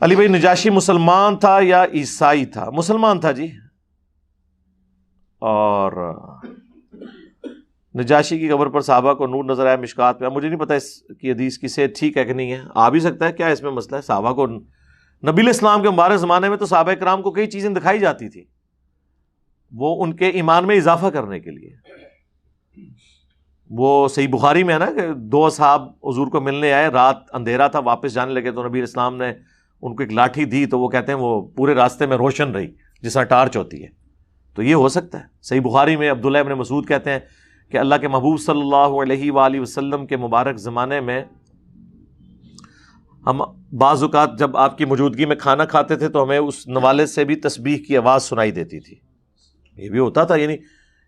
علی بھائی، نجاشی مسلمان تھا یا عیسائی تھا؟ مسلمان تھا جی. اور نجاشی کی قبر پر صحابہ کو نور نظر آیا مشکات میں. مجھے نہیں پتا اس کی حدیث کی صحت ٹھیک ہے کہ نہیں ہے، آ بھی سکتا ہے، کیا اس میں مسئلہ ہے؟ صحابہ کو نبی علیہ السلام کے مبارک زمانے میں تو صحابہ کرام کو کئی چیزیں دکھائی جاتی تھی، وہ ان کے ایمان میں اضافہ کرنے کے لیے. وہ صحیح بخاری میں ہے نا کہ 2 اصحاب حضور کو ملنے آئے، رات اندھیرا تھا، واپس جانے لگے تو نبی علیہ السلام نے ان کو ایک لاٹھی دی تو وہ کہتے ہیں وہ پورے راستے میں روشن رہی جس طرح ٹارچ ہوتی ہے. تو یہ ہو سکتا ہے. صحیح بخاری میں عبداللہ ابن مسعود کہتے ہیں کہ اللہ کے محبوب صلی اللہ علیہ وآلہ وسلم کے مبارک زمانے میں ہم بعض اوقات جب آپ کی موجودگی میں کھانا کھاتے تھے تو ہمیں اس نوالے سے بھی تسبیح کی آواز سنائی دیتی تھی. یہ بھی ہوتا تھا، یعنی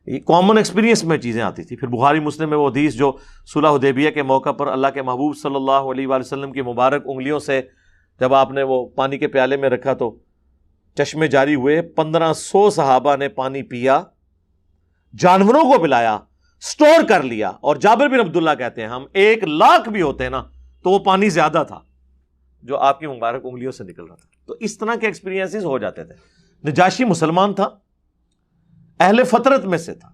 یہ کامن ایکسپیرینس میں چیزیں آتی تھی. پھر بخاری مسلم میں وہ حدیث جو صلح حدیبیہ کے موقع پر اللہ کے محبوب صلی اللہ علیہ وآلہ وسلم کی مبارک انگلیوں سے جب آپ نے وہ پانی کے پیالے میں رکھا تو چشمے جاری ہوئے، 1500 صحابہ نے پانی پیا، جانوروں کو پلایا، سٹور کر لیا. اور جابر بن عبداللہ کہتے ہیں ہم 1,00,000 بھی ہوتے نا تو وہ پانی زیادہ تھا جو آپ کی مبارک انگلیوں سے نکل رہا تھا. تو اس طرح کے ایکسپیرینسز ہو جاتے تھے. نجاشی مسلمان تھا، اہل فطرت میں سے تھا،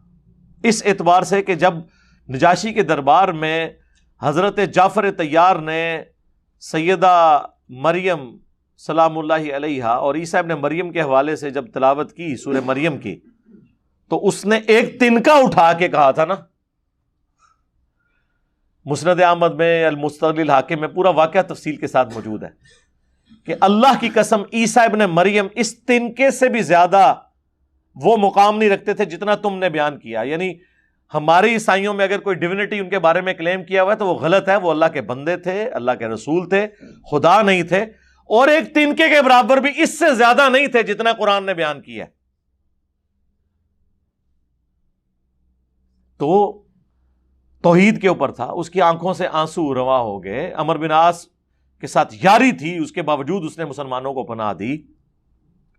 اس اعتبار سے کہ جب نجاشی کے دربار میں حضرت جعفر طیار نے سیدہ مریم سلام اللہ علیہ اور عیسیٰ ابن مریم کے حوالے سے جب تلاوت کی سورہ مریم کی تو اس نے ایک تنکا اٹھا کے کہا تھا نا. مسند احمد میں المستدرک الحاکم میں پورا واقعہ تفصیل کے ساتھ موجود ہے کہ اللہ کی قسم عیسیٰ ابن مریم اس تنکے سے بھی زیادہ وہ مقام نہیں رکھتے تھے جتنا تم نے بیان کیا. یعنی ہمارے عیسائیوں میں اگر کوئی ڈیوینٹی ان کے بارے میں کلیم کیا ہوا ہے تو وہ غلط ہے. وہ اللہ کے بندے تھے، اللہ کے رسول تھے، خدا نہیں تھے. اور ایک تنکے کے برابر بھی اس سے زیادہ نہیں تھے جتنا قرآن نے بیان کیا. تو توحید کے اوپر تھا، اس کی آنکھوں سے آنسو رواں ہو گئے. عمر بن عاص کے ساتھ یاری تھی، اس کے باوجود اس نے مسلمانوں کو پناہ دی،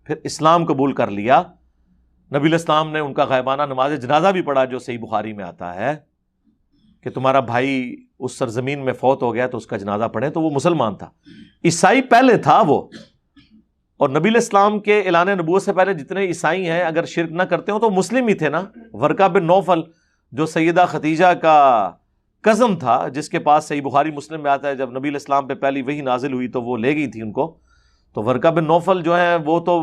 پھر اسلام قبول کر لیا. نبی علیہ السلام نے ان کا غائبانہ نماز جنازہ بھی پڑھا جو صحیح بخاری میں آتا ہے کہ تمہارا بھائی اس سرزمین میں فوت ہو گیا تو اس کا جنازہ پڑھیں. تو وہ مسلمان تھا. عیسائی پہلے تھا وہ، اور نبی علیہ السلام کے اعلان نبوت سے پہلے جتنے عیسائی ہیں اگر شرک نہ کرتے ہوں تو مسلم ہی تھے نا. ورقہ بن نوفل جو سیدہ خدیجہ کا کزن تھا، جس کے پاس صحیح بخاری مسلم میں آتا ہے جب نبی علیہ السلام پہ پہلی وحی نازل ہوئی تو وہ لے گئی تھی ان کو. تو ورقہ بن نوفل جو ہیں وہ تو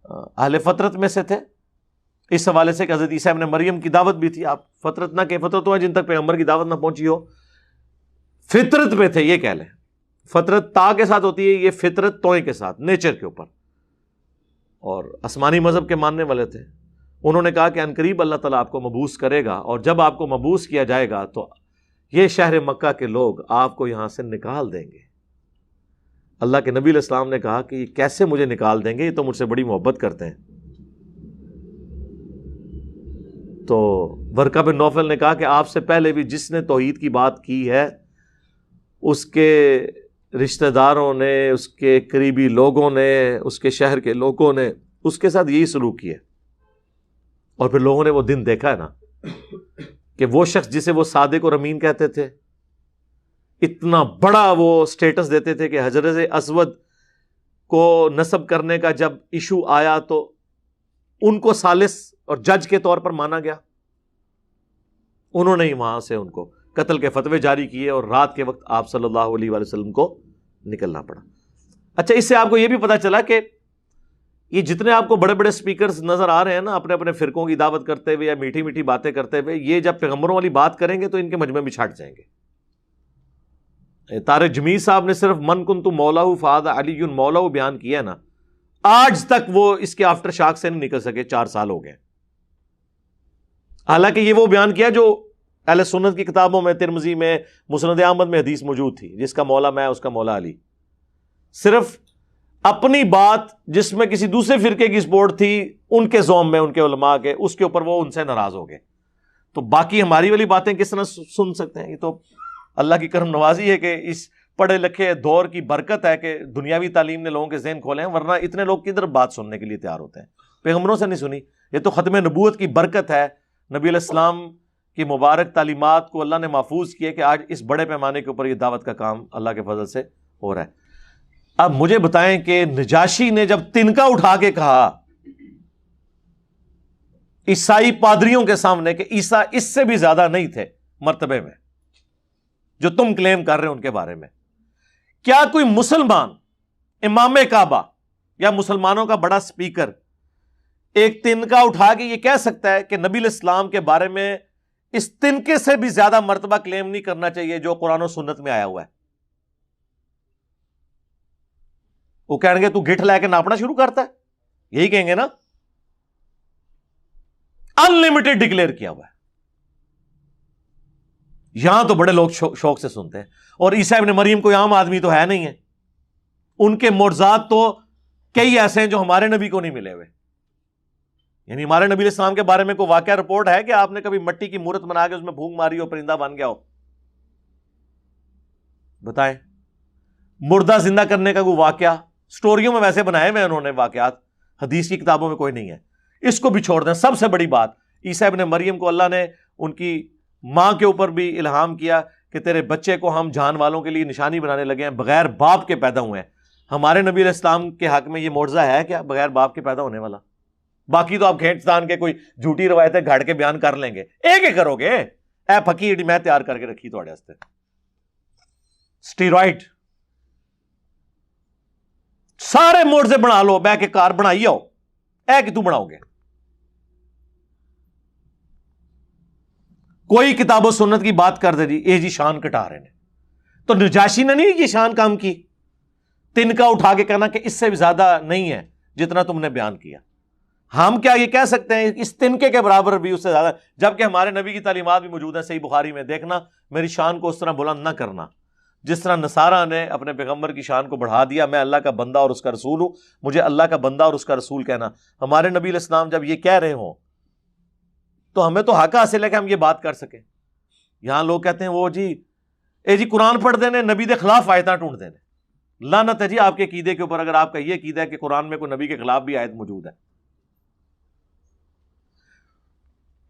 اہل فطرت میں سے تھے اس حوالے سے کہ حضرت عیسیٰ ابن مریم کی دعوت بھی تھی. آپ فطرت نہ کہ فطرت ہیں جن تک پیغمبر کی دعوت نہ پہنچی ہو، فطرت پہ تھے، یہ کہہ لیں. فطرت تا کے ساتھ ہوتی ہے، یہ فطرت توئیں کے ساتھ، نیچر کے اوپر. اور آسمانی مذہب کے ماننے والے تھے. انہوں نے کہا کہ عنقریب اللہ تعالیٰ آپ کو مبعوث کرے گا، اور جب آپ کو مبعوث کیا جائے گا تو یہ شہر مکہ کے لوگ آپ کو یہاں سے نکال دیں گے. اللہ کے نبی علیہ السلام نے کہا کہ یہ کیسے مجھے نکال دیں گے، یہ تو مجھ سے بڑی محبت کرتے ہیں. تو ورقہ بن نوفل نے کہا کہ آپ سے پہلے بھی جس نے توحید کی بات کی ہے اس کے رشتہ داروں نے، اس کے قریبی لوگوں نے، اس کے شہر کے لوگوں نے اس کے ساتھ یہی سلوک کیا. اور پھر لوگوں نے وہ دن دیکھا ہے نا کہ وہ شخص جسے وہ صادق اور امین کہتے تھے، اتنا بڑا وہ سٹیٹس دیتے تھے کہ حجر اسود کو نصب کرنے کا جب ایشو آیا تو ان کو ثالث اور جج کے طور پر مانا گیا. انہوں نے ہی وہاں سے ان کو قتل کے فتوے جاری کیے اور رات کے وقت آپ صلی اللہ علیہ وآلہ وسلم کو نکلنا پڑا. اچھا، اس سے آپ کو یہ بھی پتا چلا کہ یہ جتنے آپ کو بڑے بڑے سپیکرز نظر آ رہے ہیں نا اپنے اپنے فرقوں کی دعوت کرتے ہوئے یا میٹھی میٹھی باتیں کرتے ہوئے، یہ جب پیغمبروں والی بات کریں گے تو ان کے مجمع میں چھٹ جائیں گے. طارق جمیل صاحب نے صرف من کنت مولا فہذا علی مولا بیان کیا نا، آج تک وہ اس کے آفٹر شاک سے نہیں نکل سکے. 4 سال ہو گئے. حالانکہ یہ وہ بیان کیا جو اہل سنت کی کتابوں میں، ترمذی میں، مسند احمد میں حدیث موجود تھی، جس کا مولا میں اس کا مولا علی. صرف اپنی بات جس میں کسی دوسرے فرقے کی سپورٹ تھی ان کے زوم میں، ان کے علماء کے، اس کے اوپر وہ ان سے ناراض ہو گئے. تو باقی ہماری والی باتیں کس طرح سن سکتے ہیں؟ یہ تو اللہ کی کرم نوازی ہے کہ اس پڑھے لکھے دور کی برکت ہے کہ دنیاوی تعلیم نے لوگوں کے ذہن کھولے ہیں، ورنہ اتنے لوگ کدھر بات سننے کے لیے تیار ہوتے ہیں؟ پیغمبروں سے نہیں سنی. یہ تو ختم نبوت کی برکت ہے. نبی علیہ السلام کی مبارک تعلیمات کو اللہ نے محفوظ کیا کہ آج اس بڑے پیمانے کے اوپر یہ دعوت کا کام اللہ کے فضل سے ہو رہا ہے. اب مجھے بتائیں کہ نجاشی نے جب تنکا اٹھا کے کہا عیسائی پادریوں کے سامنے کہ عیسیٰ اس سے بھی زیادہ نہیں تھے مرتبے میں جو تم کلیم کر رہے ہیں ان کے بارے میں، کیا کوئی مسلمان امام کعبہ یا مسلمانوں کا بڑا سپیکر ایک تنکا اٹھا کے یہ کہہ سکتا ہے کہ نبی علیہ السلام کے بارے میں اس تنکے سے بھی زیادہ مرتبہ کلیم نہیں کرنا چاہیے جو قرآن و سنت میں آیا ہوا ہے؟ وہ کہیں گے تو گٹھ لے کے ناپنا شروع کرتا ہے، یہی کہیں گے نا، انلمیٹڈ ڈکلیئر کیا ہوا ہے۔ یہاں تو بڑے لوگ شوق سے سنتے ہیں، اور عیسیٰ ابن مریم کوئی عام آدمی تو ہے نہیں ہے، ان کے معجزات تو کئی ایسے ہیں جو ہمارے نبی کو نہیں ملے ہوئے۔ یعنی ہمارے نبی علیہ السلام کے بارے میں کوئی واقعہ رپورٹ ہے کہ آپ نے کبھی مٹی کی مورت بنا کے اس میں بھونک ماری ہو پرندہ بن گیا ہو؟ بتائیں۔ مردہ زندہ کرنے کا کوئی واقعہ سٹوریوں میں ویسے بنائے ہوئے انہوں نے واقعات، حدیث کی کتابوں میں کوئی نہیں ہے۔ اس کو بھی چھوڑ دیں۔ سب سے بڑی بات، عیسیٰ ابن مریم کو اللہ نے ان کی ماں کے اوپر بھی الہام کیا کہ تیرے بچے کو ہم جان والوں کے لیے نشانی بنانے لگے ہیں، بغیر باپ کے پیدا ہوئے ہیں۔ ہمارے نبی علیہ السلام کے حق میں یہ معجزہ ہے کیا بغیر باپ کے پیدا ہونے والا؟ باقی تو آپ کھینچتان کے کوئی جھوٹی روایتیں گھاڑ کے بیان کر لیں گے، ایک ایک کرو گے۔ اے پھکی اڈی میں تیار کر کے رکھی تھوڑے واسطے سٹیرائڈ، سارے معجزے بنا لو، بہ کے کار بنائی آؤ، اے کہ تو بناؤ گے؟ کوئی کتاب و سنت کی بات کر دے جی اے جی شان کٹا رہے ہیں۔ تو نجاشی نے نہیں یہ شان کام کی، تنکا اٹھا کے کہنا کہ اس سے بھی زیادہ نہیں ہے جتنا تم نے بیان کیا۔ ہم کیا یہ کہہ سکتے ہیں اس تنکے کے برابر بھی اس سے زیادہ، جبکہ ہمارے نبی کی تعلیمات بھی موجود ہیں صحیح بخاری میں، دیکھنا میری شان کو اس طرح بلند نہ کرنا جس طرح نصارہ نے اپنے پیغمبر کی شان کو بڑھا دیا۔ میں اللہ کا بندہ اور اس کا رسول ہوں، مجھے اللہ کا بندہ اور اس کا رسول کہنا۔ ہمارے نبی علیہ السلام جب یہ کہہ رہے ہوں تو ہمیں تو حق حاصل ہے کہ ہم یہ بات کر سکیں۔ یہاں لوگ کہتے ہیں وہ جی اے جی قرآن پڑھ دینے، نبی دے خلاف آیتاں ٹونڈ دینے۔ لعنت ہے جی آپ کے عقیدے کے اوپر اگر آپ کا یہ عقیدہ ہے کہ قرآن میں کوئی نبی کے خلاف بھی آیت موجود ہے۔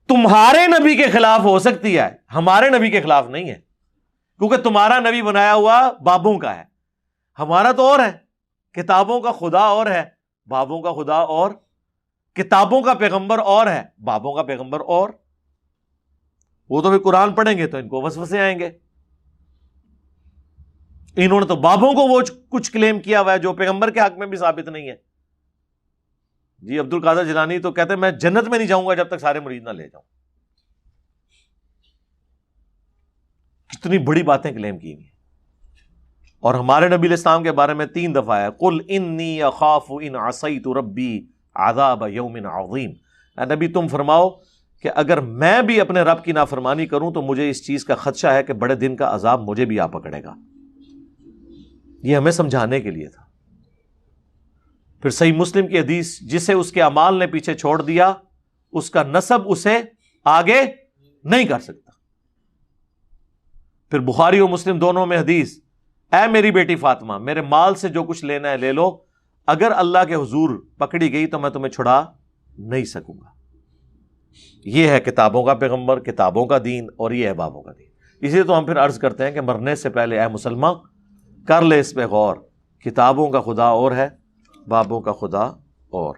تمہارے نبی کے خلاف ہو سکتی ہے، ہمارے نبی کے خلاف نہیں ہے، کیونکہ تمہارا نبی بنایا ہوا بابوں کا ہے، ہمارا تو اور ہے، کتابوں کا خدا اور ہے، بابوں کا خدا اور، کتابوں کا پیغمبر اور ہے، بابوں کا پیغمبر اور۔ وہ تو بھی قرآن پڑھیں گے تو ان کو وسوسے آئیں گے، انہوں نے تو بابوں کو وہ کچھ کلیم کیا ہوا ہے جو پیغمبر کے حق میں بھی ثابت نہیں ہے۔ جی عبد القادر جیلانی تو کہتے ہیں میں جنت میں نہیں جاؤں گا جب تک سارے مرید نہ لے جاؤں۔ کتنی بڑی باتیں کلیم کی ہیں۔ اور ہمارے نبی علیہ السلام کے بارے میں 3 دفعہ ہے قل انی اخاف ان عصیت ربی عذاب یوم عظیم۔ اے نبی تم فرماؤ کہ اگر میں بھی اپنے رب کی نافرمانی کروں تو مجھے اس چیز کا خدشہ ہے کہ بڑے دن کا عذاب مجھے بھی آ پکڑے گا۔ یہ ہمیں سمجھانے کے لیے تھا۔ پھر صحیح مسلم کی حدیث، جسے اس کے اعمال نے پیچھے چھوڑ دیا اس کا نسب اسے آگے نہیں کر سکتا۔ پھر بخاری اور مسلم دونوں میں حدیث، اے میری بیٹی فاطمہ میرے مال سے جو کچھ لینا ہے لے لو، اگر اللہ کے حضور پکڑی گئی تو میں تمہیں چھڑا نہیں سکوں گا۔ یہ ہے کتابوں کا پیغمبر، کتابوں کا دین، اور یہ ہے بابوں کا دین۔ اسی تو ہم پھر عرض کرتے ہیں کہ مرنے سے پہلے اے مسلمان کر لے اس پہ غور، کتابوں کا خدا اور ہے، بابوں کا خدا اور۔